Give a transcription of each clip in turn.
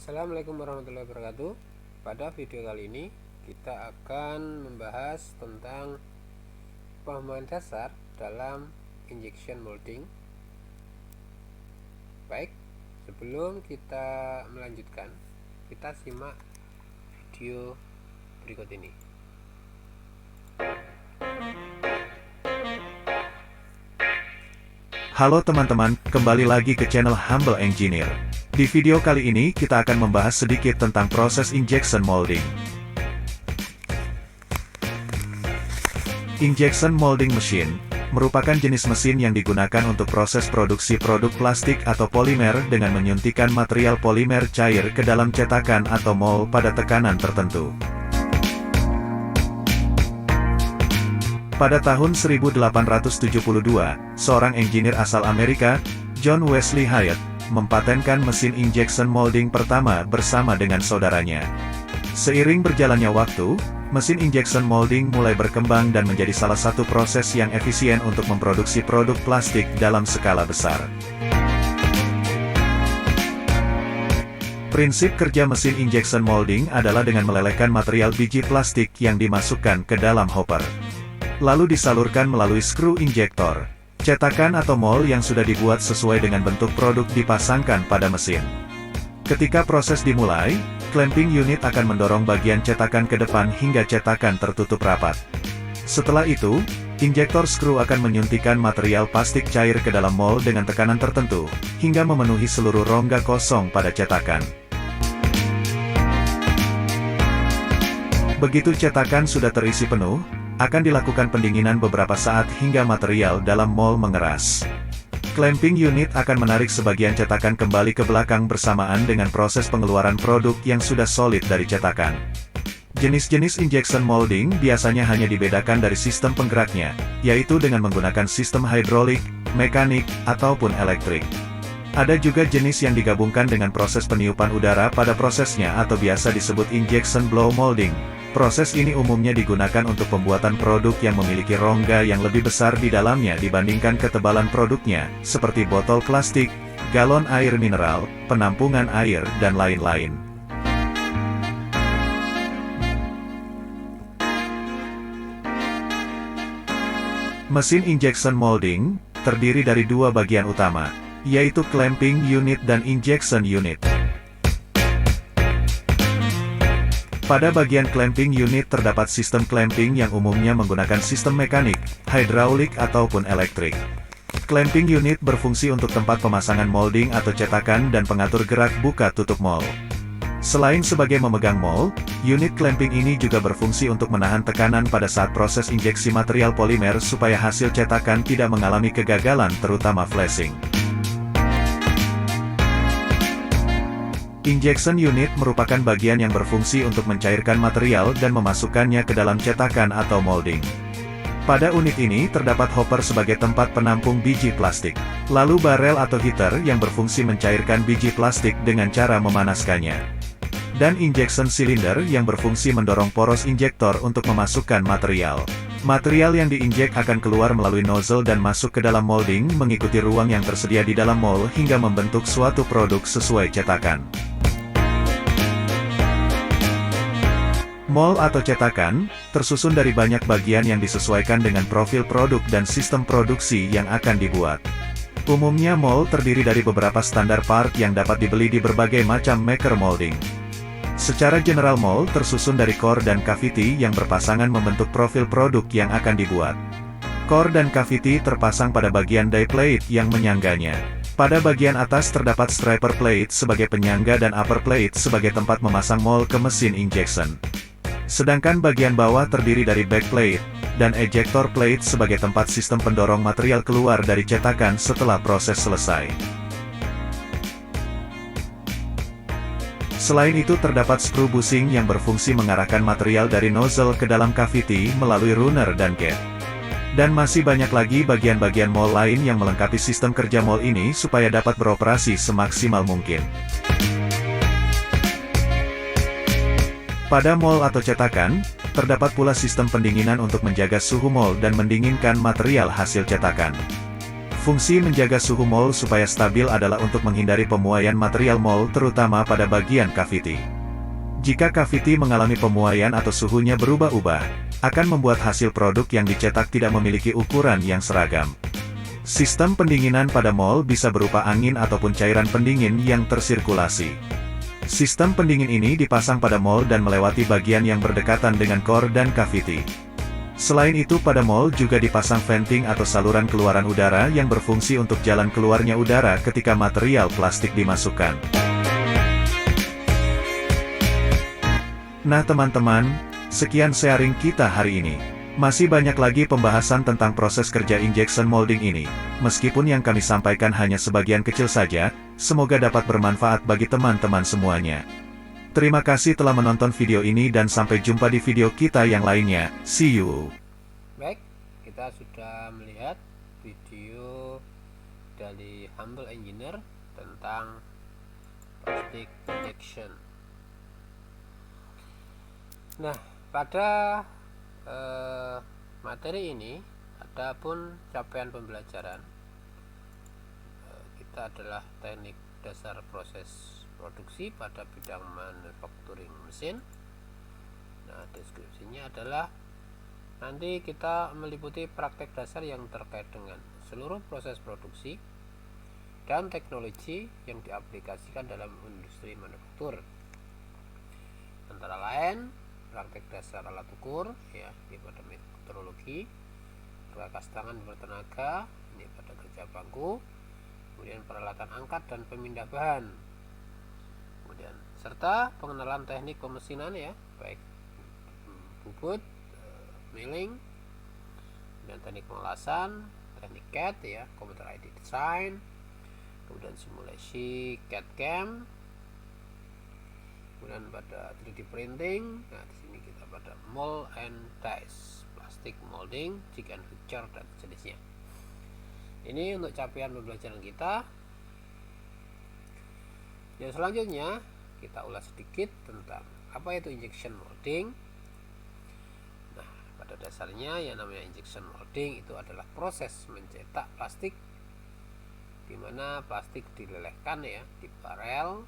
Assalamualaikum warahmatullahi wabarakatuh. Pada video kali ini kita akan membahas tentang pemahaman dasar dalam injection molding. Baik, sebelum kita melanjutkan, kita simak video berikut ini. Halo teman-teman, kembali lagi ke channel Humble Engineer. Di video kali ini kita akan membahas sedikit tentang proses injection molding. Injection molding machine merupakan jenis mesin yang digunakan untuk proses produksi produk plastik atau polimer dengan menyuntikkan material polimer cair ke dalam cetakan atau mold pada tekanan tertentu. Pada tahun 1872, seorang engineer asal Amerika, John Wesley Hyatt, mempatenkan mesin injection molding pertama bersama dengan saudaranya. Seiring berjalannya waktu, mesin injection molding mulai berkembang dan menjadi salah satu proses yang efisien untuk memproduksi produk plastik dalam skala besar. Prinsip kerja mesin injection molding adalah dengan melelehkan material biji plastik yang dimasukkan ke dalam hopper, lalu disalurkan melalui skru injektor. Cetakan atau mold yang sudah dibuat sesuai dengan bentuk produk dipasangkan pada mesin. Ketika proses dimulai, clamping unit akan mendorong bagian cetakan ke depan hingga cetakan tertutup rapat. Setelah itu, injektor skru akan menyuntikkan material plastik cair ke dalam mold dengan tekanan tertentu, hingga memenuhi seluruh rongga kosong pada cetakan. Begitu cetakan sudah terisi penuh, akan dilakukan pendinginan beberapa saat hingga material dalam mold mengeras. Clamping unit akan menarik sebagian cetakan kembali ke belakang bersamaan dengan proses pengeluaran produk yang sudah solid dari cetakan. Jenis-jenis injection molding biasanya hanya dibedakan dari sistem penggeraknya, yaitu dengan menggunakan sistem hidrolik, mekanik, ataupun elektrik. Ada juga jenis yang digabungkan dengan proses peniupan udara pada prosesnya atau biasa disebut injection blow molding. Proses ini umumnya digunakan untuk pembuatan produk yang memiliki rongga yang lebih besar di dalamnya dibandingkan ketebalan produknya, seperti botol plastik, galon air mineral, penampungan air, dan lain-lain. Mesin injection molding terdiri dari dua bagian utama, yaitu clamping unit dan injection unit. Pada bagian clamping unit terdapat sistem clamping yang umumnya menggunakan sistem mekanik, hidraulik ataupun elektrik. Clamping unit berfungsi untuk tempat pemasangan molding atau cetakan dan pengatur gerak buka tutup mold. Selain sebagai memegang mold, unit clamping ini juga berfungsi untuk menahan tekanan pada saat proses injeksi material polimer supaya hasil cetakan tidak mengalami kegagalan terutama flashing. Injection unit merupakan bagian yang berfungsi untuk mencairkan material dan memasukkannya ke dalam cetakan atau molding. Pada unit ini terdapat hopper sebagai tempat penampung biji plastik, lalu barel atau heater yang berfungsi mencairkan biji plastik dengan cara memanaskannya, dan injection cylinder yang berfungsi mendorong poros injektor untuk memasukkan material. Material yang diinjek akan keluar melalui nozzle dan masuk ke dalam molding mengikuti ruang yang tersedia di dalam mold hingga membentuk suatu produk sesuai cetakan. Mold atau cetakan, tersusun dari banyak bagian yang disesuaikan dengan profil produk dan sistem produksi yang akan dibuat. Umumnya mold terdiri dari beberapa standar part yang dapat dibeli di berbagai macam maker molding. Secara general mold tersusun dari core dan cavity yang berpasangan membentuk profil produk yang akan dibuat. Core dan cavity terpasang pada bagian die plate yang menyangganya. Pada bagian atas terdapat striper plate sebagai penyangga dan upper plate sebagai tempat memasang mold ke mesin injection. Sedangkan bagian bawah terdiri dari backplate dan ejector plate sebagai tempat sistem pendorong material keluar dari cetakan setelah proses selesai. Selain itu terdapat screw bushing yang berfungsi mengarahkan material dari nozzle ke dalam cavity melalui runner dan gate. Dan masih banyak lagi bagian-bagian mold lain yang melengkapi sistem kerja mold ini supaya dapat beroperasi semaksimal mungkin. Pada mold atau cetakan, terdapat pula sistem pendinginan untuk menjaga suhu mold dan mendinginkan material hasil cetakan. Fungsi menjaga suhu mold supaya stabil adalah untuk menghindari pemuaian material mold terutama pada bagian cavity. Jika cavity mengalami pemuaian atau suhunya berubah-ubah, akan membuat hasil produk yang dicetak tidak memiliki ukuran yang seragam. Sistem pendinginan pada mold bisa berupa angin ataupun cairan pendingin yang tersirkulasi. Sistem pendingin ini dipasang pada mold dan melewati bagian yang berdekatan dengan core dan cavity. Selain itu pada mold juga dipasang venting atau saluran keluaran udara yang berfungsi untuk jalan keluarnya udara ketika material plastik dimasukkan. Nah teman-teman, sekian sharing kita hari ini. Masih banyak lagi pembahasan tentang proses kerja injection molding ini. Meskipun yang kami sampaikan hanya sebagian kecil saja, semoga dapat bermanfaat bagi teman-teman semuanya. Terima kasih telah menonton video ini dan sampai jumpa di video kita yang lainnya. See you. Baik, kita sudah melihat video dari Humble Engineer tentang plastic injection. Nah, pada materi ini ada pun capaian pembelajaran. Kita adalah teknik dasar proses produksi pada bidang manufacturing mesin. Nah, deskripsinya adalah nanti kita meliputi praktek dasar yang terkait dengan seluruh proses produksi dan teknologi yang diaplikasikan dalam industri manufaktur. Antara lain praktek dasar alat ukur ya, di pada metrologi, perkakas tangan bertenaga, ini pada kerja bangku, kemudian peralatan angkat dan pemindah bahan, kemudian serta pengenalan teknik pemesinan ya, baik bubut, milling, dan teknik pengelasan, teknik CAD ya, computer aided design, kemudian simulasi CAD CAM, kemudian pada 3D printing. Nah, di sini kita pada mold and dies, plastic molding, jig and fixture dan jenisnya. Ini untuk capaian pembelajaran kita. Yang selanjutnya kita ulas sedikit tentang apa itu injection molding. Nah, pada dasarnya yang namanya injection molding itu adalah proses mencetak plastik, di mana plastik dilelehkan ya di barel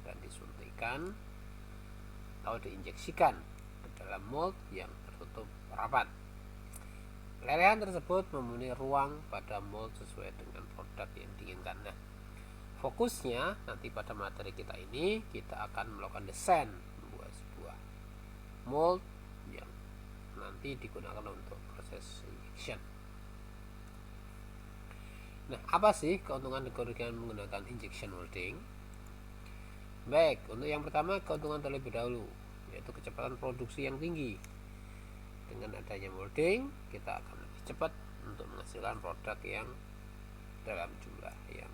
dan disuntikan atau diinjeksikan ke dalam mold yang tertutup rapat. Lelehan tersebut memenuhi ruang pada mold sesuai dengan produk yang diinginkan. Nah, fokusnya nanti pada materi kita ini kita akan melakukan desain membuat sebuah mold yang nanti digunakan untuk proses injection. Nah, apa sih keuntungan dan kerugian menggunakan injection molding? Baik, untuk yang pertama keuntungan terlebih dahulu, yaitu kecepatan produksi yang tinggi. Dengan adanya molding, kita akan lebih cepat untuk menghasilkan produk yang dalam jumlah yang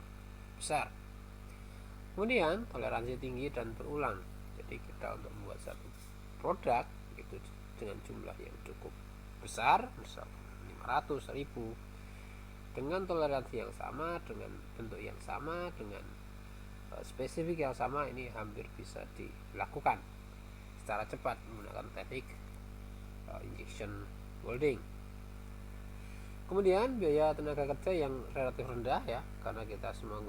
besar. Kemudian toleransi tinggi dan berulang. Jadi kita untuk membuat satu produk itu dengan jumlah yang cukup besar, misalkan 500, 1000, dengan toleransi yang sama, dengan bentuk yang sama, dengan spesifik yang sama, ini hampir bisa dilakukan secara cepat menggunakan teknik injection molding. Kemudian biaya tenaga kerja yang relatif rendah ya, karena kita semua